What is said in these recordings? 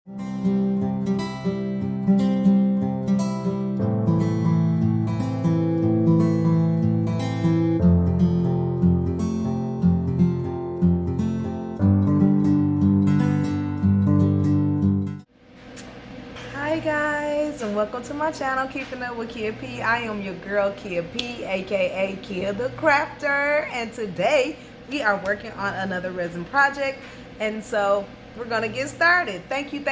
Hi guys, and welcome to my channel, Keeping Up with Kia P. I am your girl Kia P, aka Kia the Crafter, and today we are working on another resin project, and so we're gonna get started. Thank you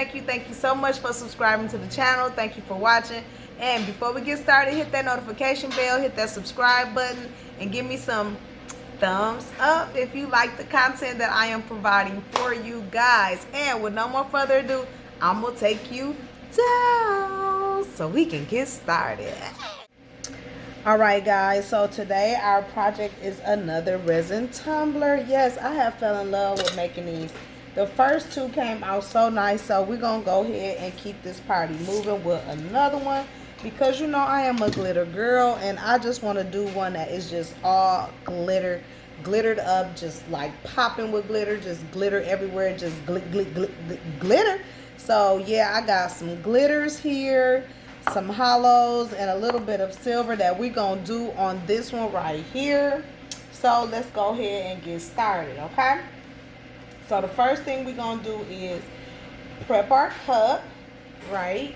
so much for subscribing to the channel. Thank you for watching. And before we get started, hit that notification bell, hit that subscribe button, and give me some thumbs up if you like the content that I am providing for you guys. And with no more further ado, I'm gonna take you down so we can get started. All right guys, so today our project is another resin tumbler. Yes, I have fell in love with making these. The first two came out so nice, so we're gonna go ahead and keep this party moving with another one, because you know I am a glitter girl and I just want to do one that is just all glittered up, just like popping with glitter, just glitter everywhere, just glitter. So yeah, I got some glitters here, some hollows, and a little bit of silver that we're gonna do on this one right here. So let's go ahead and get started, okay? So the first thing we're gonna do is prep our cup, right,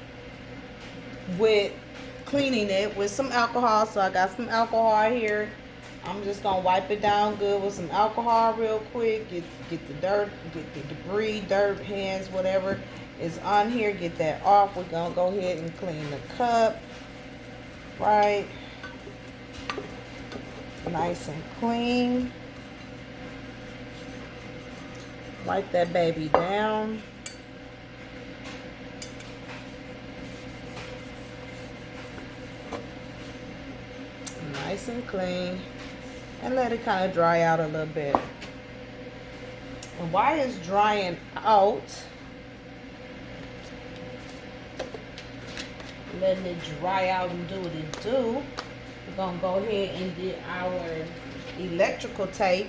with cleaning it with some alcohol. So I got some alcohol here. I'm just gonna wipe it down good with some alcohol real quick. Get the dirt, get the debris, dirt, hands, whatever is on here, get that off. We're gonna go ahead and clean the cup, right, nice and clean. Wipe that baby down. Nice and clean, and let it kind of dry out a little bit. And while it's drying out, letting it dry out and do what it do, we're gonna go ahead and get our electrical tape,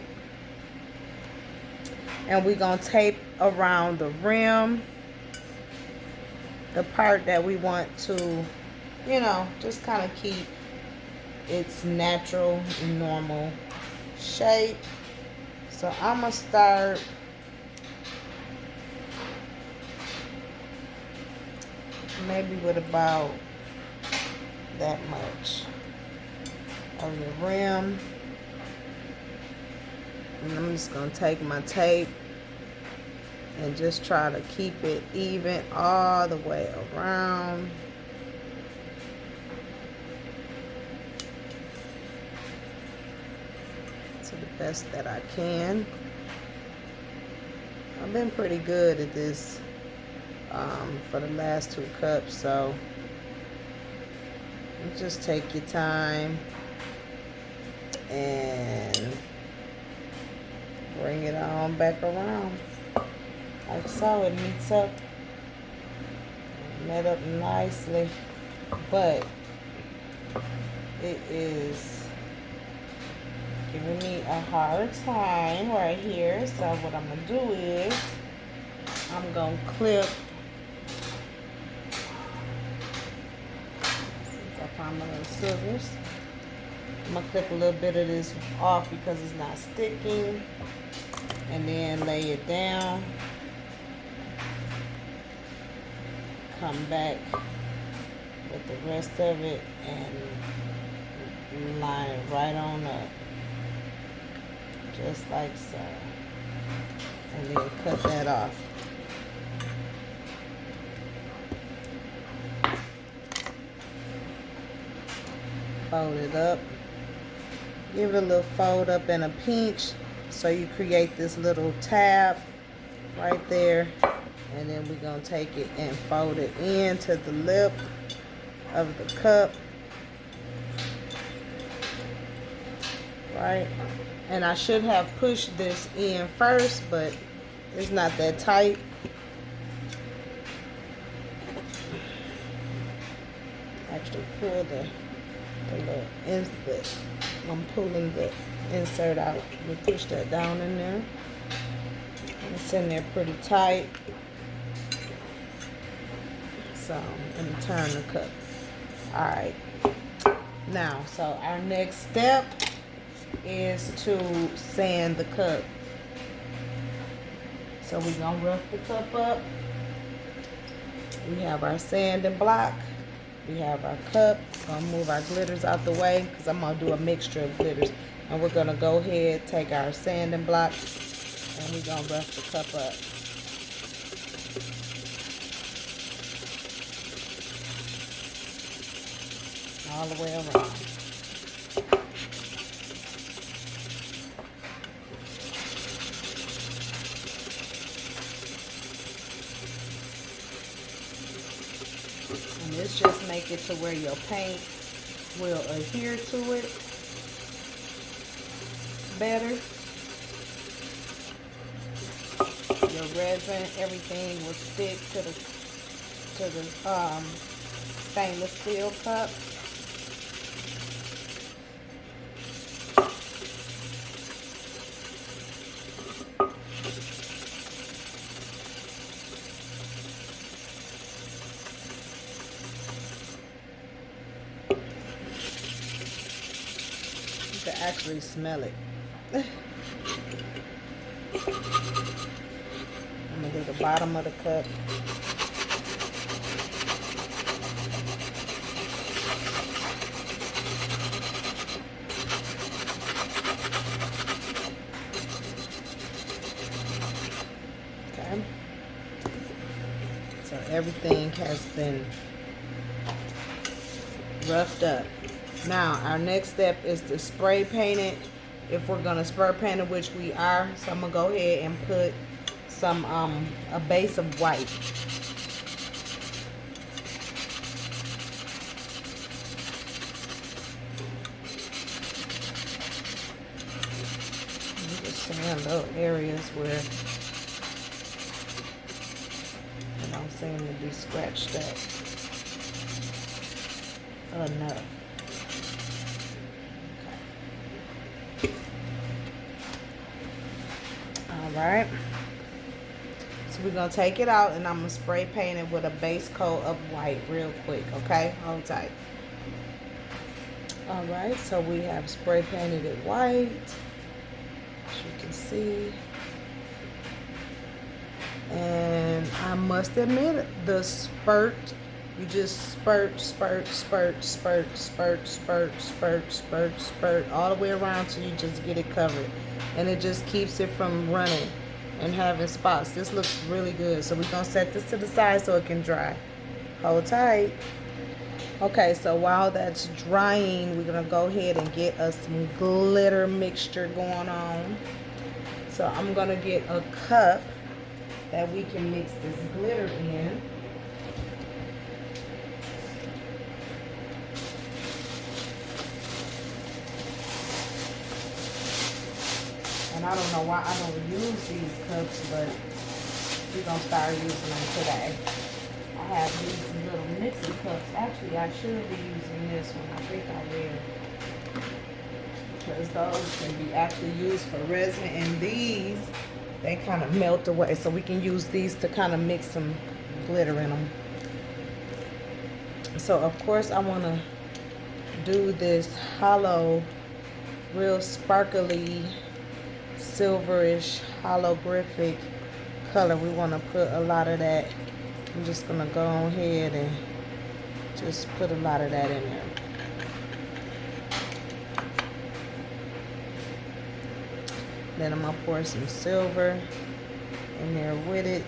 and we're gonna tape around the rim, the part that we want to, you know, just kind of keep its natural and normal shape. So I'm gonna start maybe with about that much of the rim, and I'm just gonna take my tape and just try to keep it even all the way around. To the best that I can. I've been pretty good at this for the last two cups, so you just take your time and bring it on back around like so. It meets up, met up nicely, but it is giving me a hard time right here. So what I'm gonna do is I'm gonna clip, since I found my little scissors, I'm gonna clip a little bit of this off because it's not sticking, and then lay it down, come back with the rest of it and line it right on up, just like so, and then cut that off. Fold it up, give it a little fold up and a pinch, so you create this little tab right there, and then we're gonna take it and fold it into the lip of the cup, right? And I should have pushed this in first, but it's not that tight. Actually pull the little insert. I'm pulling the insert out. We push that down in there. It's in there pretty tight. some and turn the cup. All right. Now, so our next step is to sand the cup. So we're gonna rough the cup up. We have our sanding block. We have our cup. Gonna move our glitters out the way because I'm gonna do a mixture of glitters. And we're gonna go ahead, take our sanding block, and we're gonna rough the cup up. All the way around. And this just make it to where your paint will adhere to it better. Your resin, everything will stick to the stainless steel cup. You can actually smell it. I'm gonna do the bottom of the cup. Okay. So everything has been roughed up. Now our next step is to spray paint it. If we're gonna spray paint it, which we are, so I'm gonna go ahead and put some a base of white. I'm just sand little areas where it don't seem to be scratched up enough. Alright, so we're going to take it out and I'm going to spray paint it with a base coat of white real quick, okay? Hold tight. Alright, so we have spray painted it white, as you can see. And I must admit, the spurt, you just spurt, spurt, spurt, spurt, spurt, spurt, spurt, spurt, spurt, all the way around till you just get it covered. And it just keeps it from running and having spots. This looks really good. So we're going to set this to the side so it can dry. Hold tight. Okay, so while that's drying, we're going to go ahead and get us some glitter mixture going on. So I'm going to get a cup that we can mix this glitter in. And I don't know why I don't use these cups, but we're going to start using them today. I have these little mixing cups. Actually, I should be using this one. I think I will. Because those can be actually used for resin. And these, they kind of melt away. So we can use these to kind of mix some glitter in them. So, of course, I want to do this hollow, real sparkly, silverish holographic color. We want to put a lot of that. I'm just going to go ahead and just put a lot of that in there. Then I'm going to pour some silver in there with it.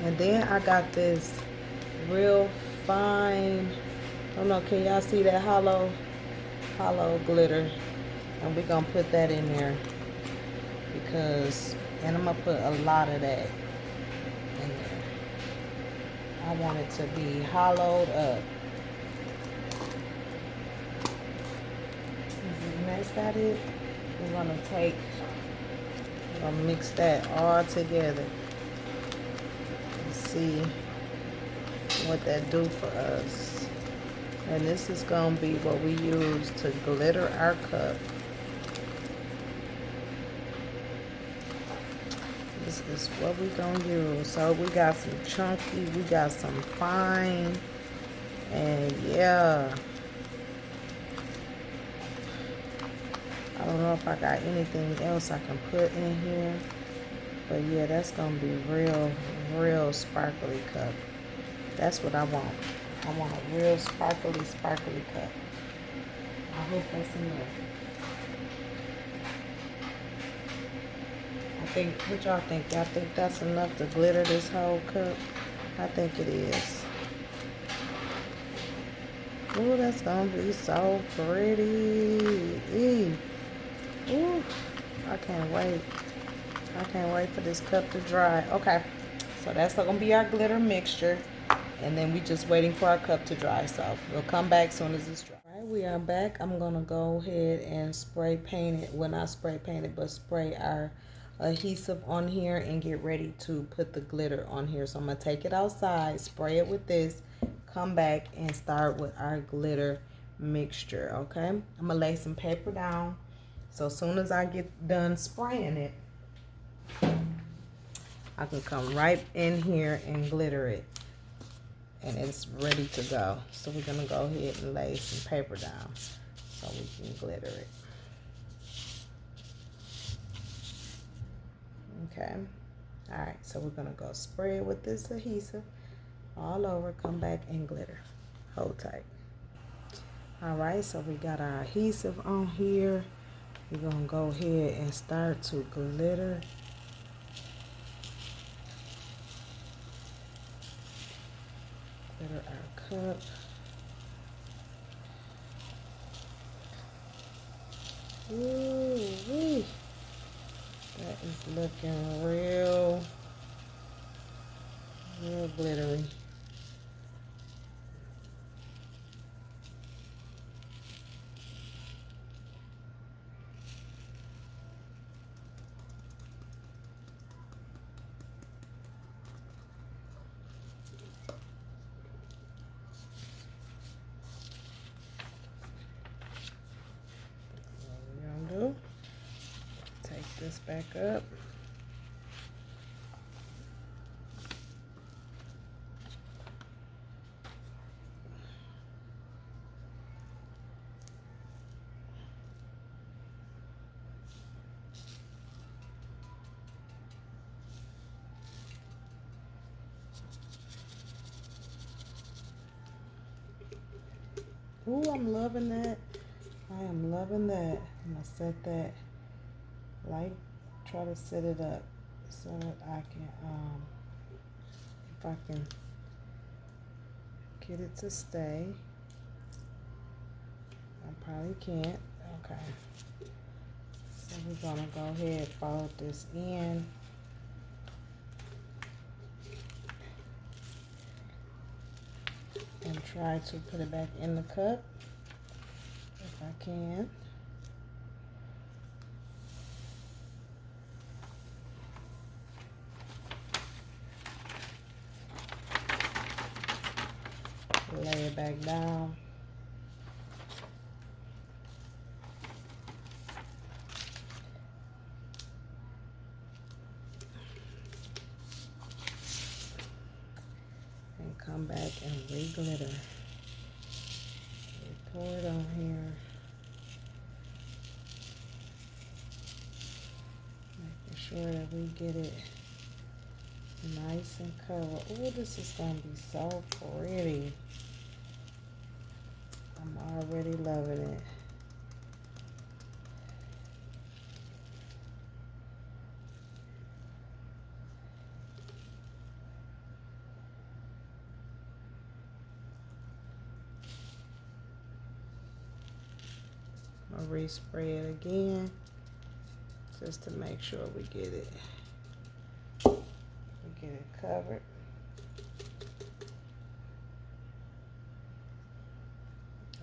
And then I got this real fine, I don't know, can y'all see that hollow glitter? And we're going to put that in there because, and I'm going to put a lot of that in there. I want it to be hollowed up. Is that it? We're going to mix that all together and see what that do for us. And this is going to be what we use to glitter our cup. This this is what we gonna use. So we got some chunky, we got some fine, and yeah. I don't know if I got anything else I can put in here. But yeah, that's gonna be real sparkly cup. That's what I want. I want a real sparkly cup. I hope that's enough. What y'all think? Y'all think that's enough to glitter this whole cup? I think it is. Ooh, that's gonna be so pretty. Ooh, I can't wait. I can't wait for this cup to dry. Okay, so that's gonna be our glitter mixture. And then we just waiting for our cup to dry. So we'll come back as soon as it's dry. All right, we are back. I'm gonna go ahead and spray paint it. Well, not spray paint it, but spray our adhesive on here and get ready to put the glitter on here. So I'm gonna take it outside, spray it with this, come back and start with our glitter mixture. Okay, I'm gonna lay some paper down. So as soon as I get done spraying it, I can come right in here and glitter it. And it's ready to go. So we're gonna go ahead and lay some paper down so we can glitter it. Okay. All right, so we're gonna go spray it with this adhesive all over, come back and glitter. Hold tight. All right, so we got our adhesive on here. We're gonna go ahead and start to glitter. Glitter our cup. Ooh, that is looking real glittery. Take this back up. Ooh, I'm loving that. I am loving that. I'm gonna set that try to set it up so that I can if I can get it to stay. I probably can't. Okay. So we're gonna go ahead and fold this in. And try to put it back in the cup if I can. Lay it back down. And come back and re-glitter. Pour it on here. Making sure that we get it nice and covered. Oh, this is going to be so pretty. I'm already loving it. I'll respray it again just to make sure we get it covered.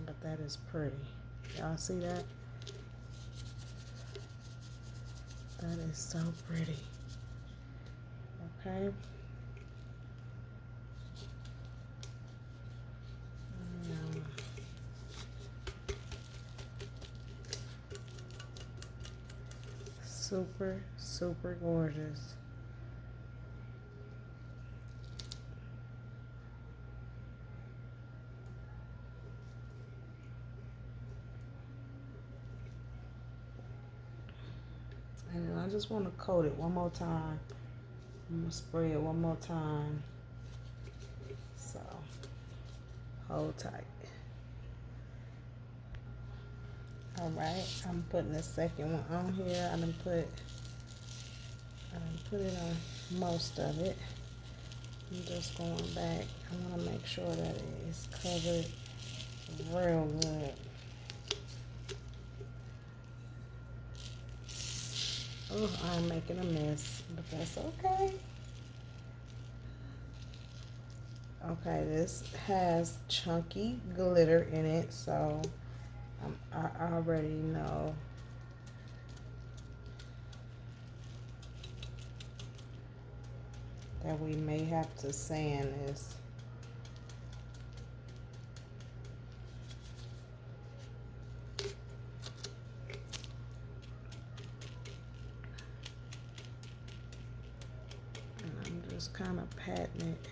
But that is pretty. Y'all see that? That is so pretty. Okay. Super, super gorgeous. I just want to coat it one more time. I'm going to spray it one more time. So, hold tight. Alright, I'm putting the second one on here. I done put it on most of it. I'm just going back. I want to make sure that it is covered real good. Oh, I'm making a mess, but that's okay. Okay, this has chunky glitter in it, so I already know that we may have to sand this. Kind of patting it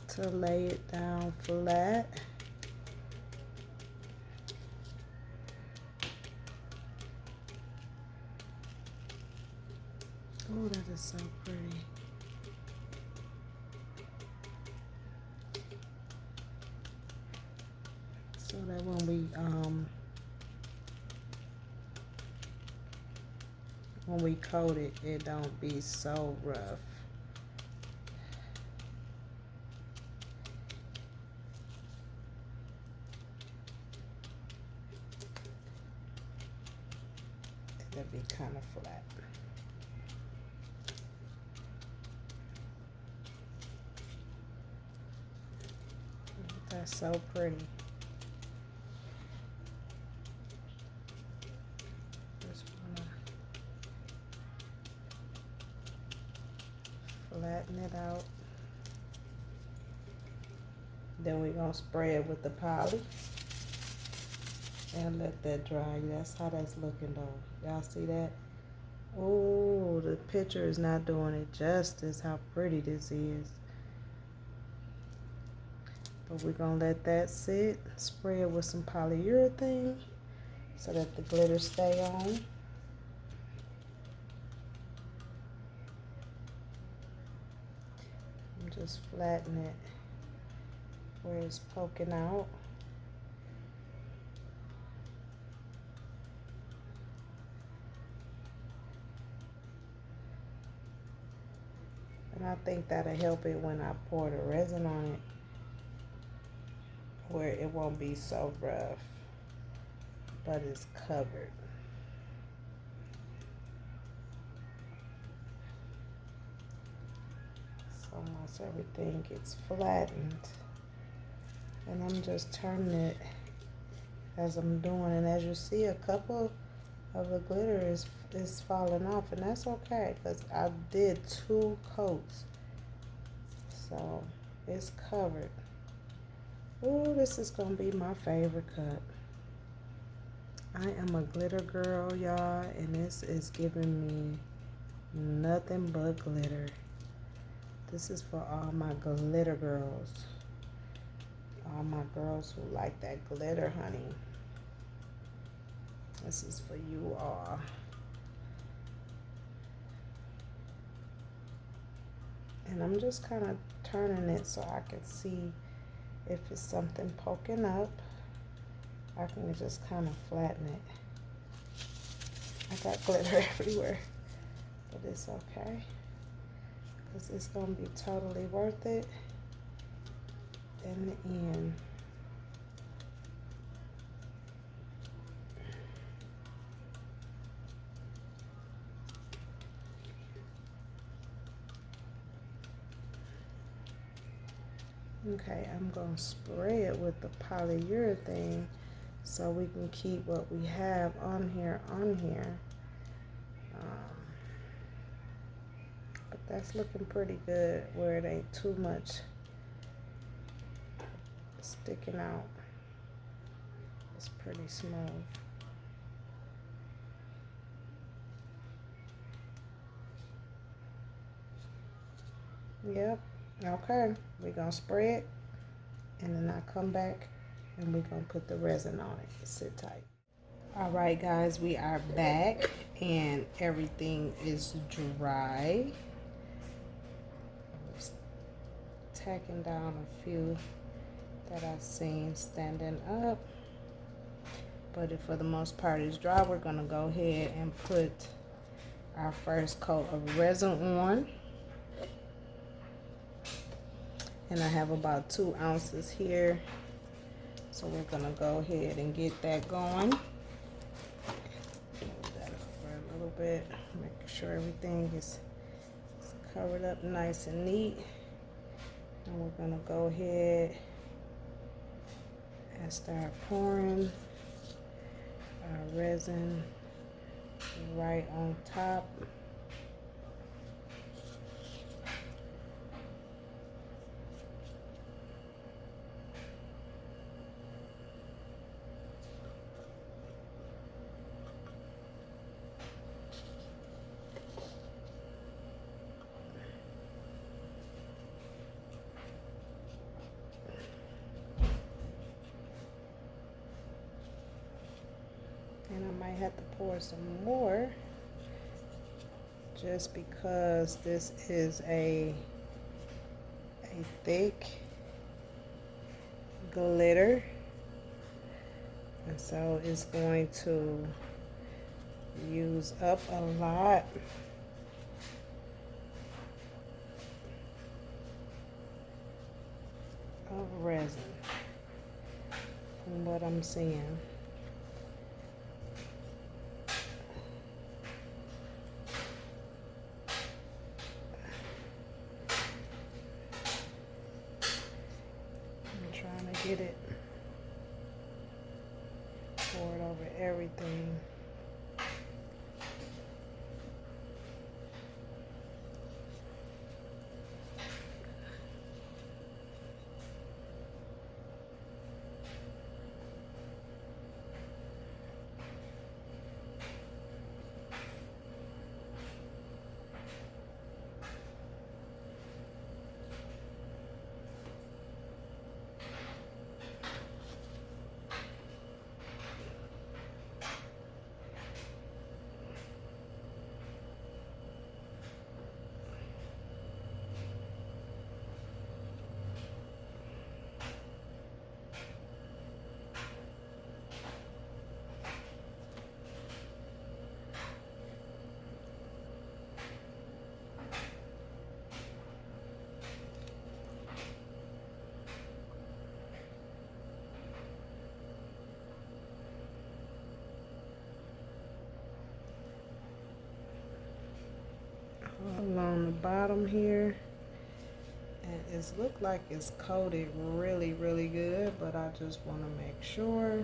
to lay it down flat. Oh, that is so pretty. So that when we coat it, it don't be so rough. It'll be kind of flat. That's so pretty. Flatten it out. Then we're gonna spray it with the poly and let that dry. That's how that's looking though. Y'all see that? Oh, the picture is not doing it justice how pretty this is. But we're gonna let that sit, spray it with some polyurethane so that the glitter stay on. Just flatten it where it's poking out. And I think that'll help it when I pour the resin on it, where it won't be so rough, but it's covered. Almost everything gets flattened, and I'm just turning it as I'm doing, and as you see, a couple of the glitter is falling off, and that's okay because I did 2 coats, so it's covered. Ooh, this is gonna be my favorite cup. I am a glitter girl, y'all, and this is giving me nothing but glitter. This is for all my glitter girls. All my girls who like that glitter, honey. This is for you all. And I'm just kind of turning it so I can see if it's something poking up. I can just kind of flatten it. I got glitter everywhere, but it's okay. It's going to be totally worth it in the end. Okay, I'm going to spray it with the polyurethane so we can keep what we have on here. That's looking pretty good where it ain't too much sticking out. It's pretty smooth. Yep. Okay. We're going to spray it, and then I come back and we're going to put the resin on it. Sit tight. All right, guys, we are back, and everything is dry. Just tacking down a few that I've seen standing up, but if for the most part it's dry, we're gonna go ahead and put our first coat of resin on. And I have about 2 ounces here, so we're gonna go ahead and get that going. Move that over a little bit, make sure everything is covered up nice and neat. And we're gonna go ahead and start pouring our resin right on top. And I might have to pour some more just because this is a thick glitter, and so it's going to use up a lot. Of resin from what I'm seeing. Get it poured over everything. Along the bottom here, and it's looked like it's coated really good, but I just want to make sure.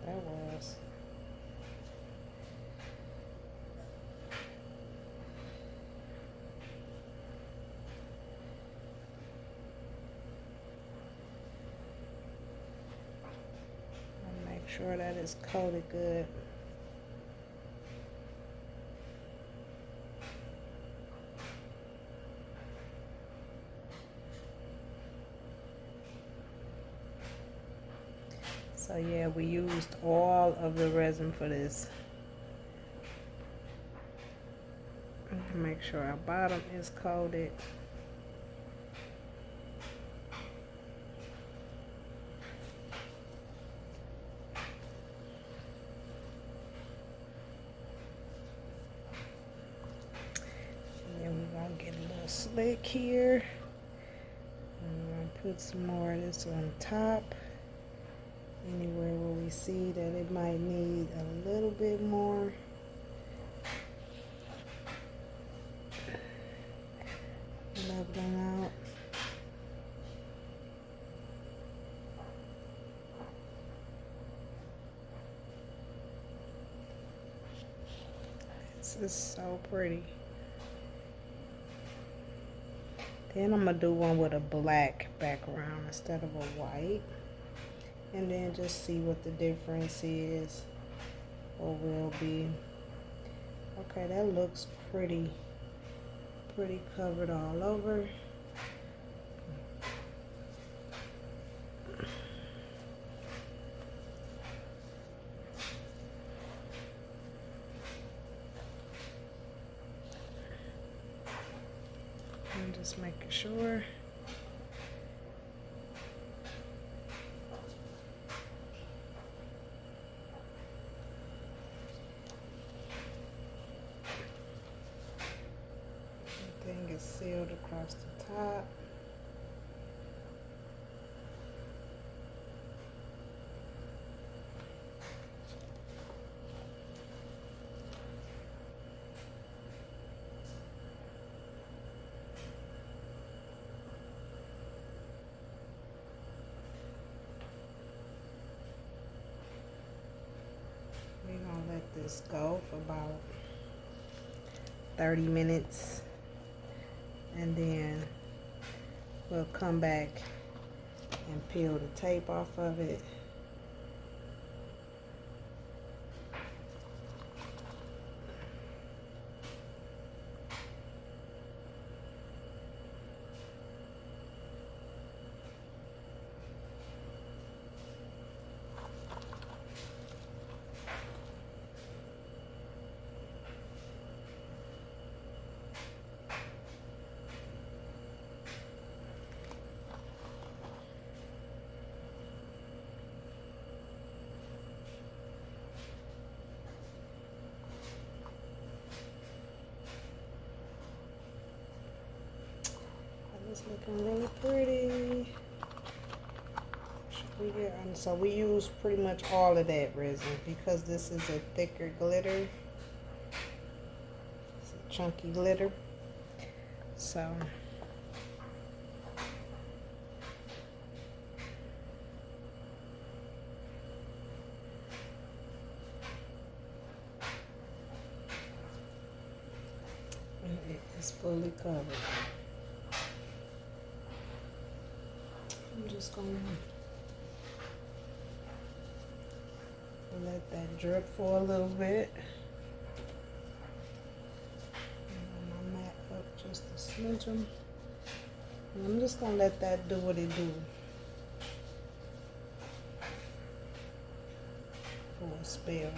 That was. I'll make sure that it's coated good. So yeah, we used all of the resin for this. Make sure our bottom is coated. And then we're gonna get a little slick here. And we're gonna put some more of this on top. Anywhere where we see that it might need a little bit more. Leveling out. This is so pretty. Then I'm going to do one with a black background instead of a white. And then just see what the difference is or will be. Okay, that looks pretty covered all over. I'm just making sure. Everything is sealed across the top. We're gonna let this go for about 30 minutes, and then we'll come back and peel the tape off of it. It's looking really pretty. Should we get on? So we use pretty much all of that resin because this is a thicker glitter. It's a chunky glitter. So and it is fully covered. I'm just going to let that drip for a little bit. And my mat up just a smidge. And I'm just going to let that do what it do for a spell.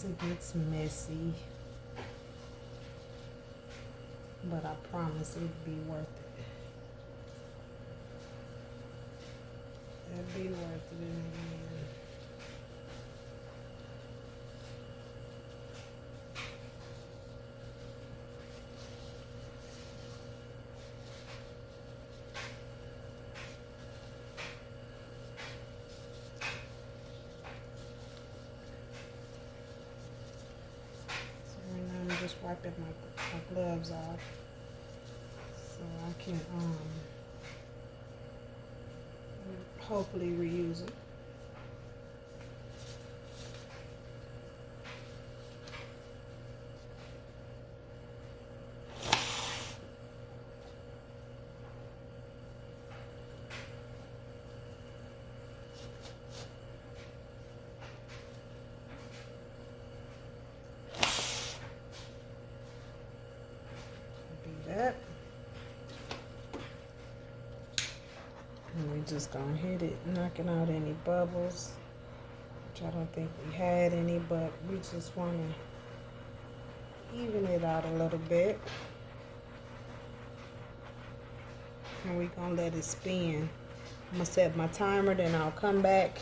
It gets messy, but I promise it'd be worth it. It'd be worth it in the end. Just wiping my gloves off so I can hopefully reuse it. That. And we just gonna hit it, knocking out any bubbles, which I don't think we had any, but we just want to even it out a little bit. And we're gonna let it spin. I'm gonna set my timer, then I'll come back.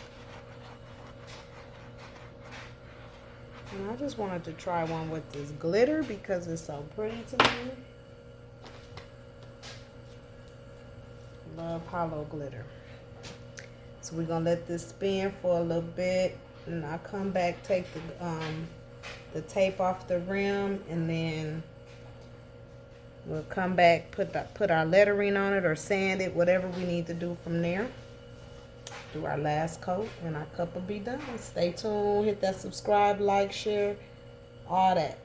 And I just wanted to try one with this glitter because it's so pretty to me. Love hollow glitter. So we're gonna let this spin for a little bit, and I'll come back, take the tape off the rim, and then we'll come back, put our lettering on it or sand it, whatever we need to do from there. Do our last coat, and our cup will be done. Stay tuned, hit that subscribe, like, share, all that.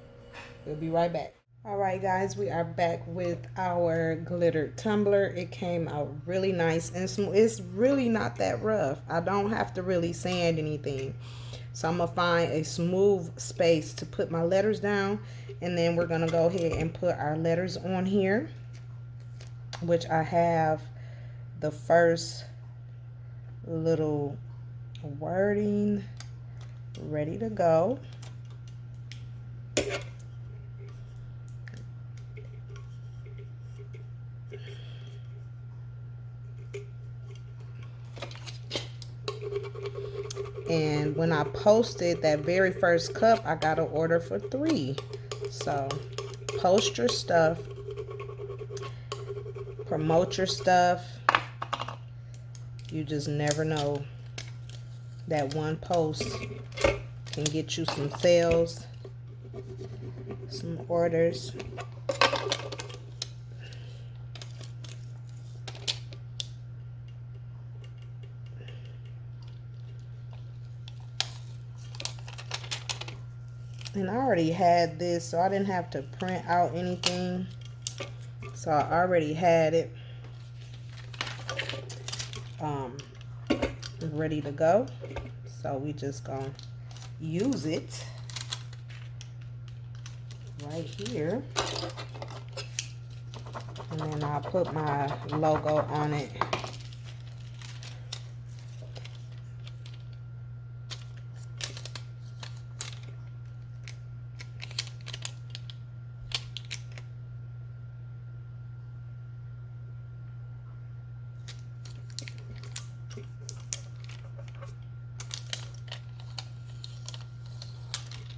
We'll be right back. All right, guys, we are back with our glitter tumbler. It came out really nice and smooth. It's really not that rough. I don't have to really sand anything. So I'm gonna find a smooth space to put my letters down, and then we're gonna go ahead and put our letters on here, which I have the first little wording ready to go. And when I posted that very first cup, I got an order for 3. So post your stuff, promote your stuff. You just never know. That one post can get you some sales, some orders. And I already had this, so I didn't have to print out anything. So I already had it ready to go. So we just gonna use it right here. And then I'll put my logo on it.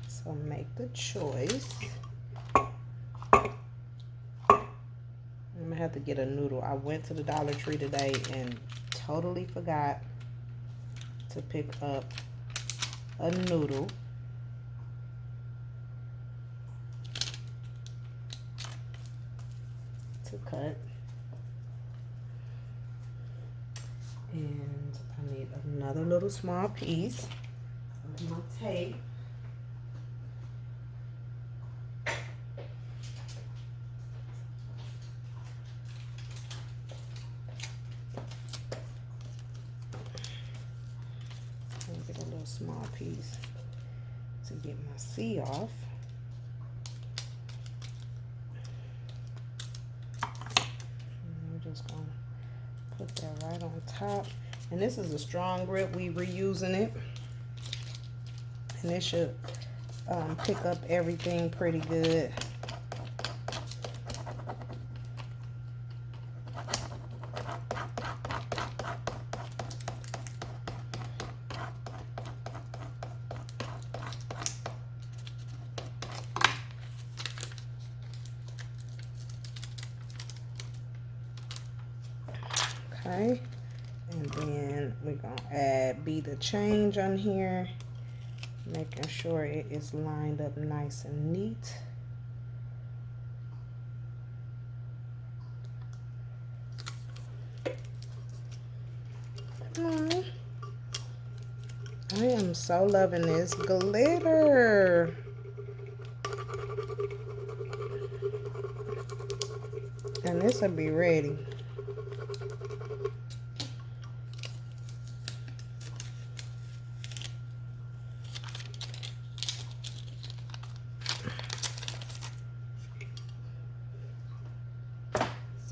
So make the choice. I'm gonna have to get a noodle. I went to the Dollar Tree today and totally forgot to pick up a noodle. To cut. And I need another little small piece of my tape. Get a little small piece to get my C off. And I'm just gonna put that right on top. And this is a strong grip. We reusing it, and it should pick up everything pretty good. Okay, and then we're gonna add Be the Change on here, making sure it is lined up nice and neat. I am so loving this glitter. And this will be ready.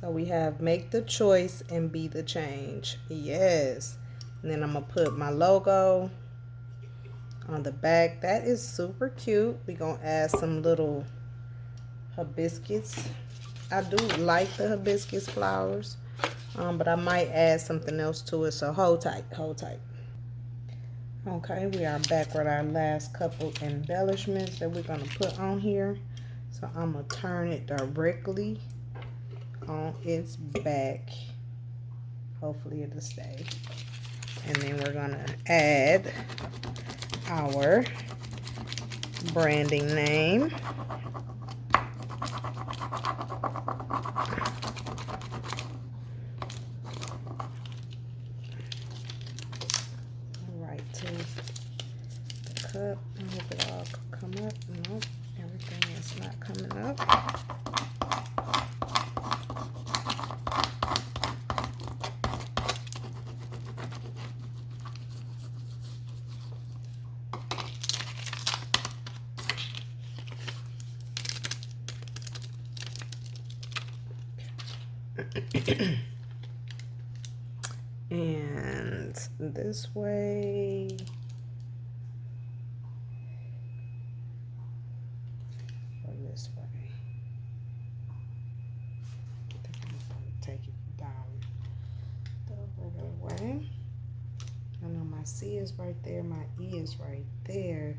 So we have Make the Choice and Be the Change. Yes. And then I'm going to put my logo on the back. That is super cute. We're going to add some little hibiscus. I do like the hibiscus flowers. But I might add something else to it, so hold tight, hold tight. Okay, we are back with our last couple embellishments that we're gonna put on here. So I'm gonna turn it directly on its back. Hopefully it'll stay. And then we're gonna add our branding name. Right to the cup. I hope it all come up. Nope, everything is not coming up. And this way, or this way. I think I'm going to take it down the regular way. I know my C is right there, my E is right there,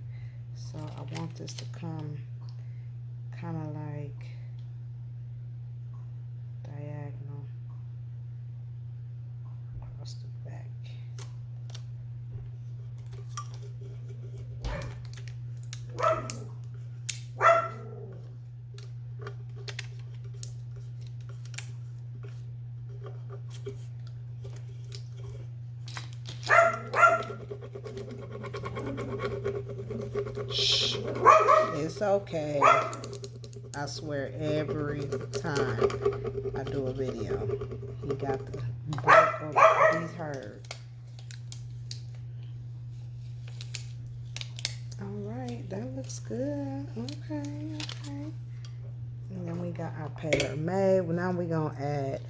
so I want this to come kind of like diagonal across the back. Shh. It's okay. I swear every time I do a video, he got the bark or he's heard. Alright, that looks good. Okay, okay. And then we got our paler made. Well, now we're going to add,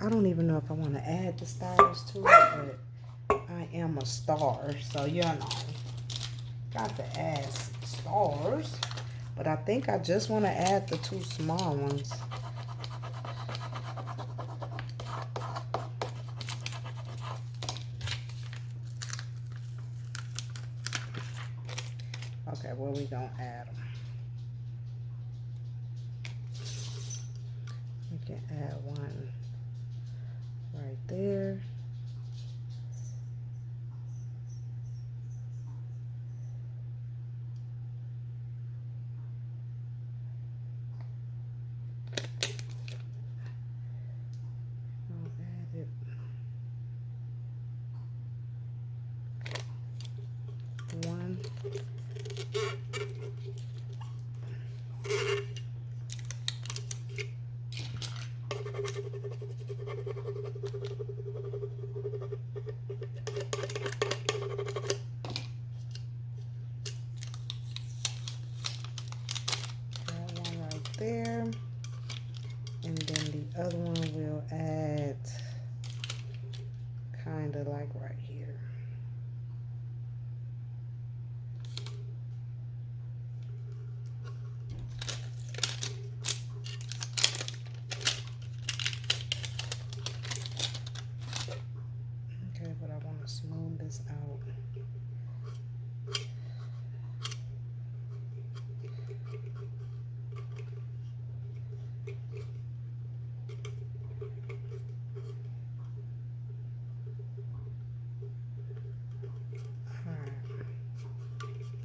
I don't even know if I want to add the stars to it, but I am a star, so you know, got to add stars. But I think I just want to add the 2 small ones. Okay, where we gonna add them? We can add one right there. One. That one right there. And then the other one we'll add kind of like right here. Okay, but I want to smooth this out.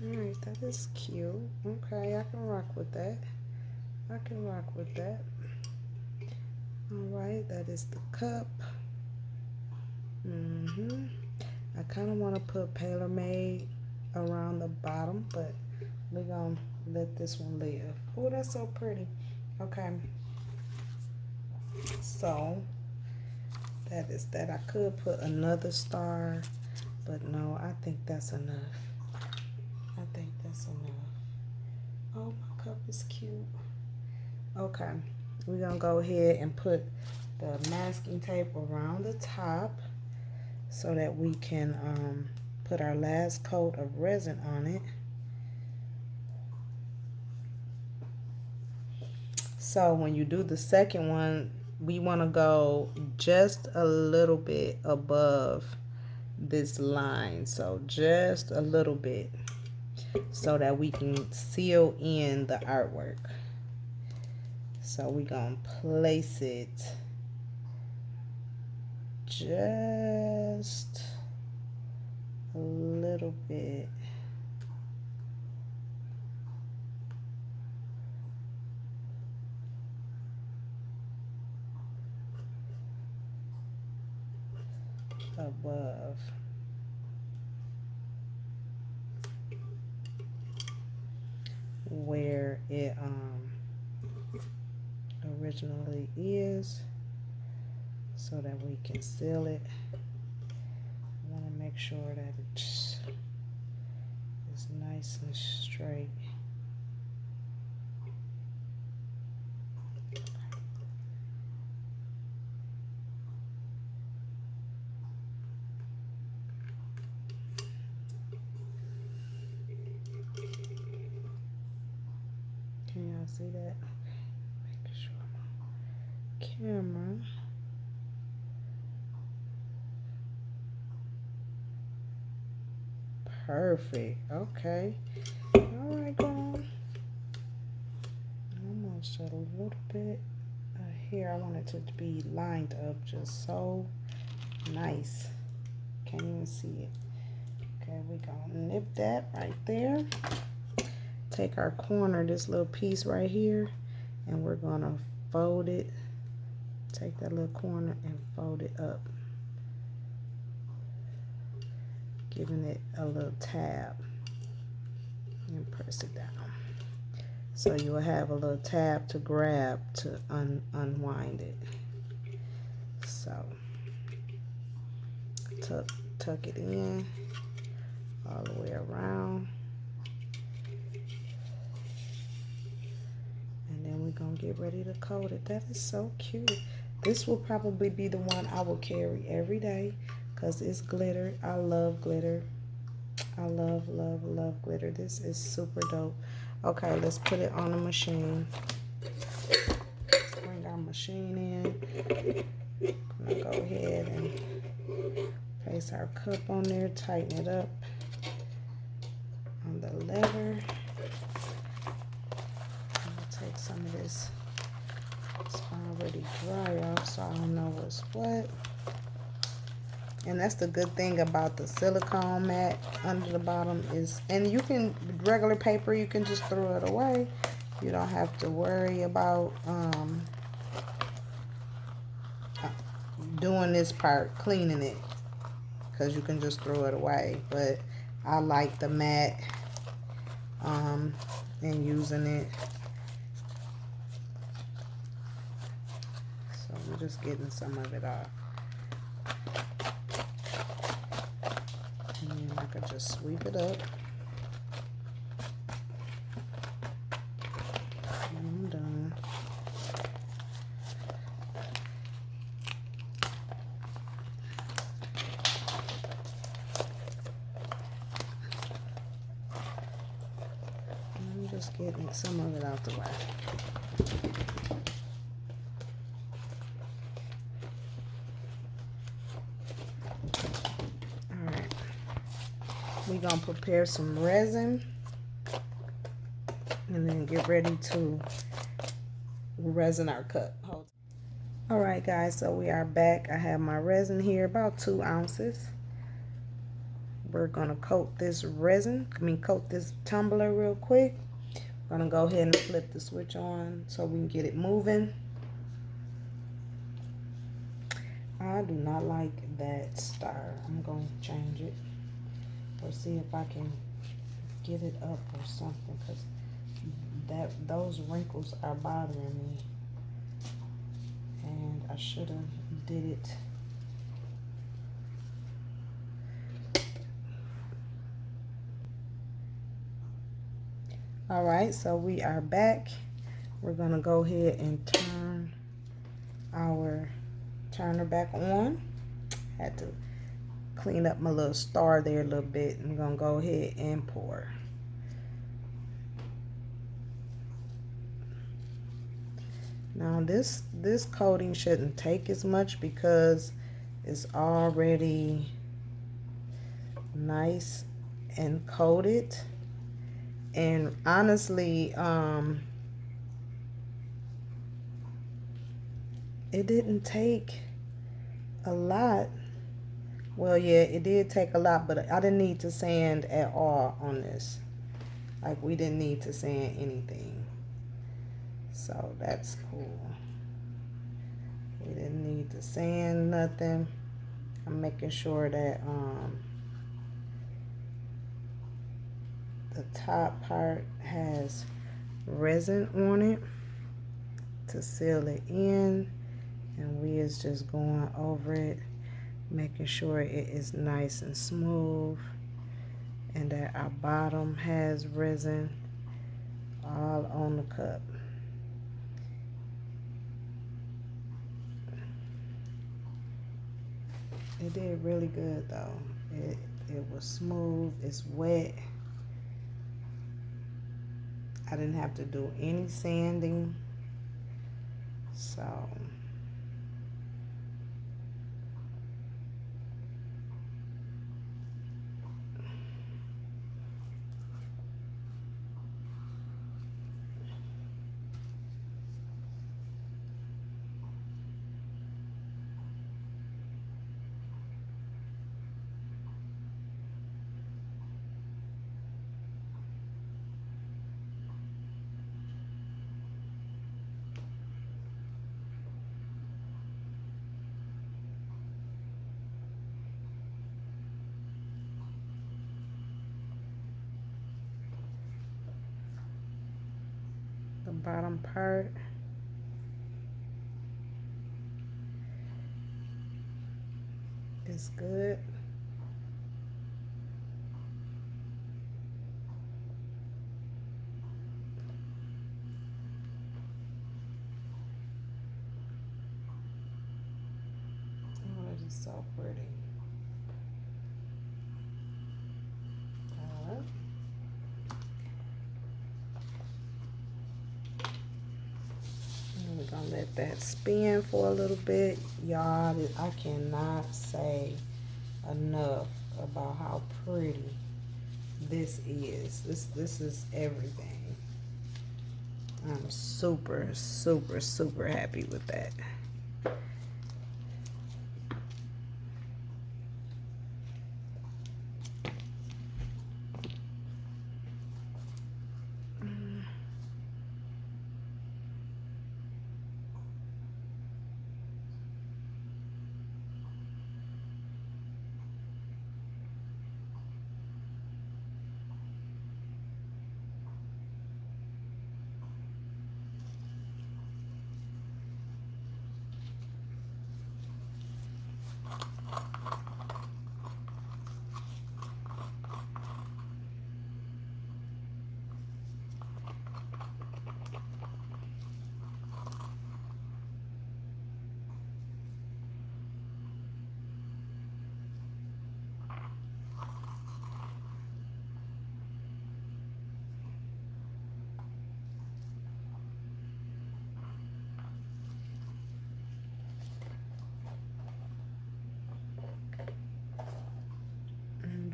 Alright, that is cute. Okay, I can rock with that. I can rock with that. Alright, that is the cup. I kind of want to put Paler Made around the bottom, but we're going to let this one live. Oh, that's so pretty. Okay. So, that is that. I could put another star, but no, I think that's enough. I think that's enough. Oh, my cup is cute. Okay, we're going to go ahead and put the masking tape around the top so that we can put our last coat of resin on it. So when you do the second one, we want to go just a little bit above this line, so just a little bit, so that we can seal in the artwork. So we're gonna place it just a little bit above. Where it originally is, so that we can seal it. I want to make sure that it's nice and straight. Can y'all see that? Making sure I'm on camera. Perfect. Okay. All right, girl. Almost a little bit here. I want it to be lined up just so nice. Can't even see it. Okay, we're gonna nip that right there. Take our corner, this little piece right here, and we're gonna fold it. Take that little corner and fold it up, giving it a little tab, and press it down. So you'll have a little tab to grab to unwind it. So tuck it in all the way around. And then we're gonna get ready to coat it. That is so cute. This will probably be the one I will carry every day because it's glitter. I love glitter. I love, love, love glitter. This is super dope. Okay, let's put it on the machine. Let's bring our machine in. I'm gonna go ahead and place our cup on there, tighten it up on the lever. Take some of this. It's already dry off, so I don't know what's what. And that's the good thing about the silicone mat under the bottom is, and you can, regular paper, you can just throw it away. You don't have to worry about doing this part, cleaning it, because you can just throw it away. But I like the mat and using it. I'm just getting some of it off. And then I could just sweep it up. And I'm done. And I'm just getting some of it out the way. We're going to prepare some resin and then get ready to resin our cup. Alright guys, so we are back. I have my resin here, about 2 ounces. We're going to coat this resin, coat this tumbler real quick. We're going to go ahead and flip the switch on so we can get it moving. I do not like that star. I'm going to change it. Or see if I can get it up or something, because those wrinkles are bothering me, and I should have did it. All right, so we are back. We're gonna go ahead and turn our turner back on. Had to clean up my little star there a little bit. I'm gonna go ahead and pour. Now this coating shouldn't take as much because it's already nice and coated. And honestly, it didn't take a lot. Well, yeah, it did take a lot, but I didn't need to sand at all on this. Like, we didn't need to sand anything. So that's cool. We didn't need to sand nothing. I'm making sure that the top part has resin on it to seal it in, and we is just going over it, making sure it is nice and smooth, and that our bottom has resin all on the cup. It did really good though. It was smooth. It's wet. I didn't have to do any sanding. So the bottom part is good. Oh, that is so pretty. And we're gonna let that spin for a little bit. Y'all, I cannot say enough about how pretty this is. This is everything. I'm super, super, super happy with that.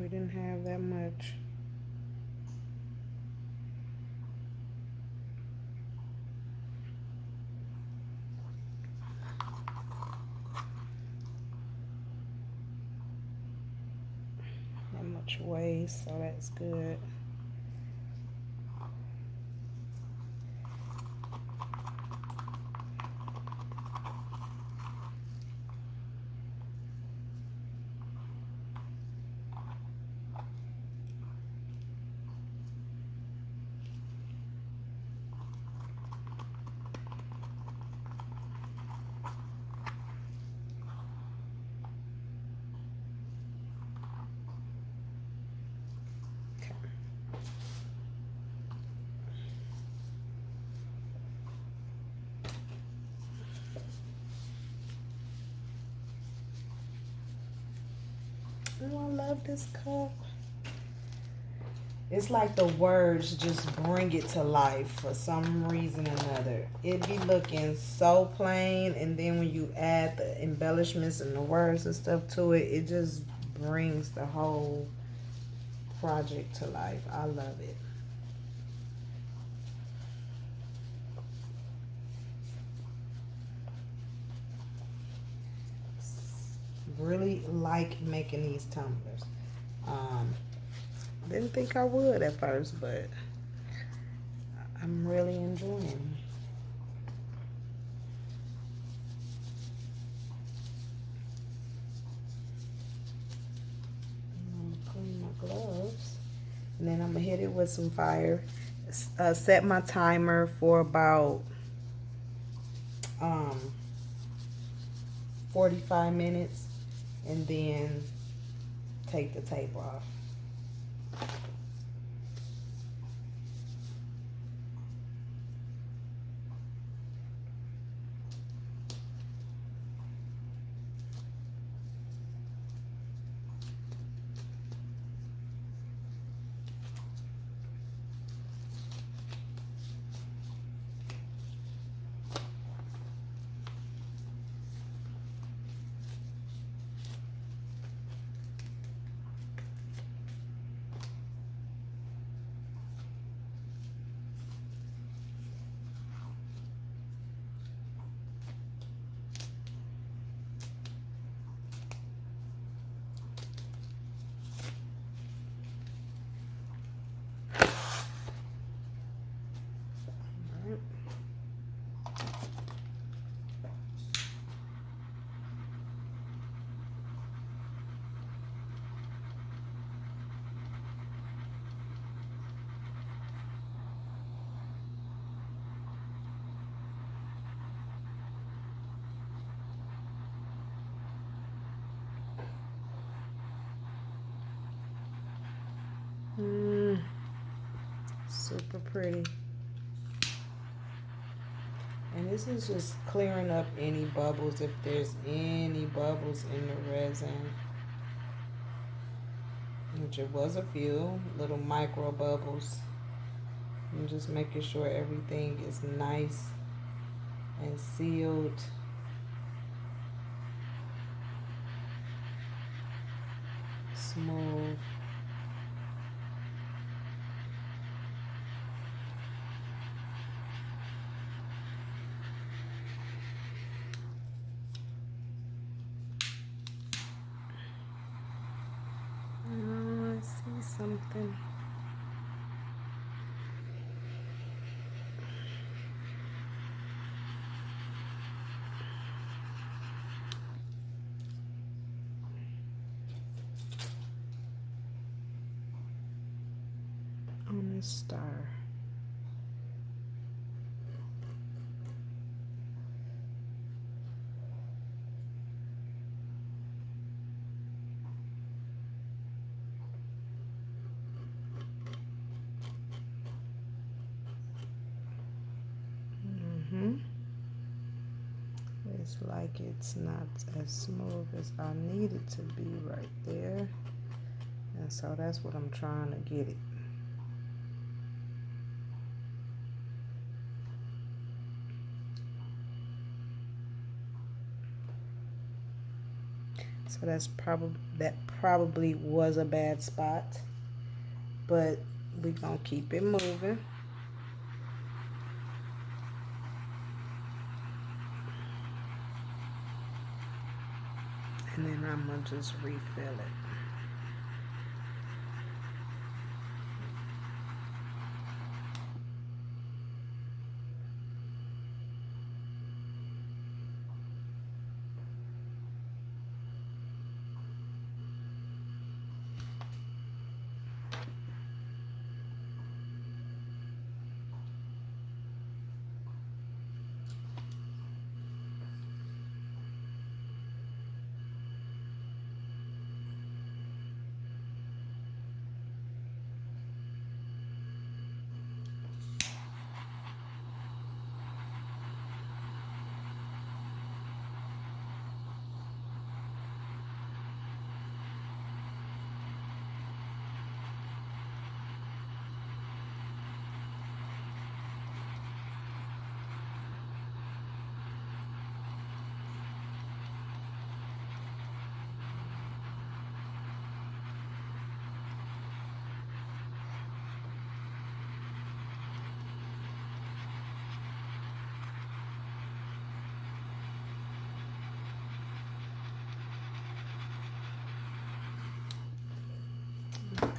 We didn't have that much. That much waste, so that's good. Oh, I love this cup. It's like the words just bring it to life for some reason or another. It be looking so plain, and then when you add the embellishments and the words and stuff to it, it just brings the whole project to life. I love it. Really like making these tumblers. Didn't think I would at first, but I'm really enjoying them. I'm gonna clean my gloves, and then I'm gonna hit it with some fire. Set my timer for about 45 minutes, and then take the tape off. Super pretty. And this is just clearing up any bubbles, if there's any bubbles in the resin, which it was a few little micro bubbles. I'm just making sure everything is nice and sealed. Smooth. I see something. On this star. It's like it's not as smooth as I need it to be right there. And so that's what I'm trying to get it. So that probably was a bad spot, but we're gonna keep it moving. And then I'm gonna just refill it.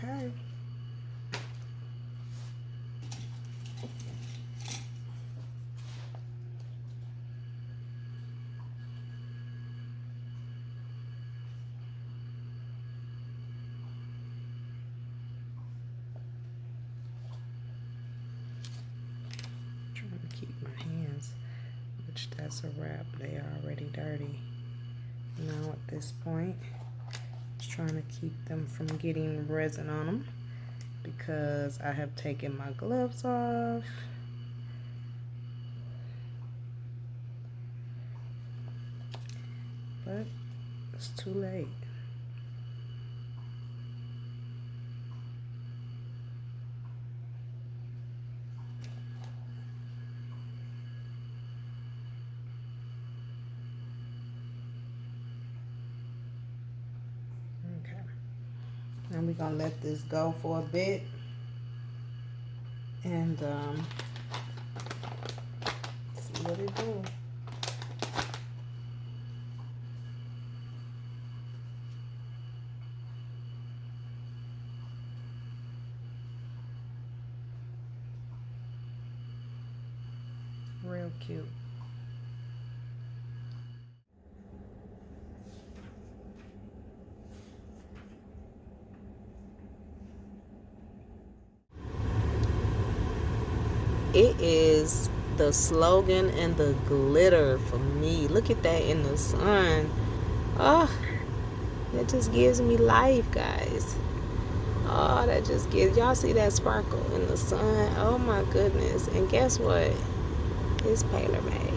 Okay. Trying to keep my hands, which that's a wrap. They are already dirty. Now at this point, just trying to keep them from getting resin on them because I have taken my gloves off. But it's too late. And we're gonna let this go for a bit, and see what it do. Real cute. It is the slogan and the glitter for me. Look at that in the sun. Oh, that just gives me life, guys. Oh, that just gives, y'all see that sparkle in the sun? Oh my goodness. And guess what? It's Tailor Made.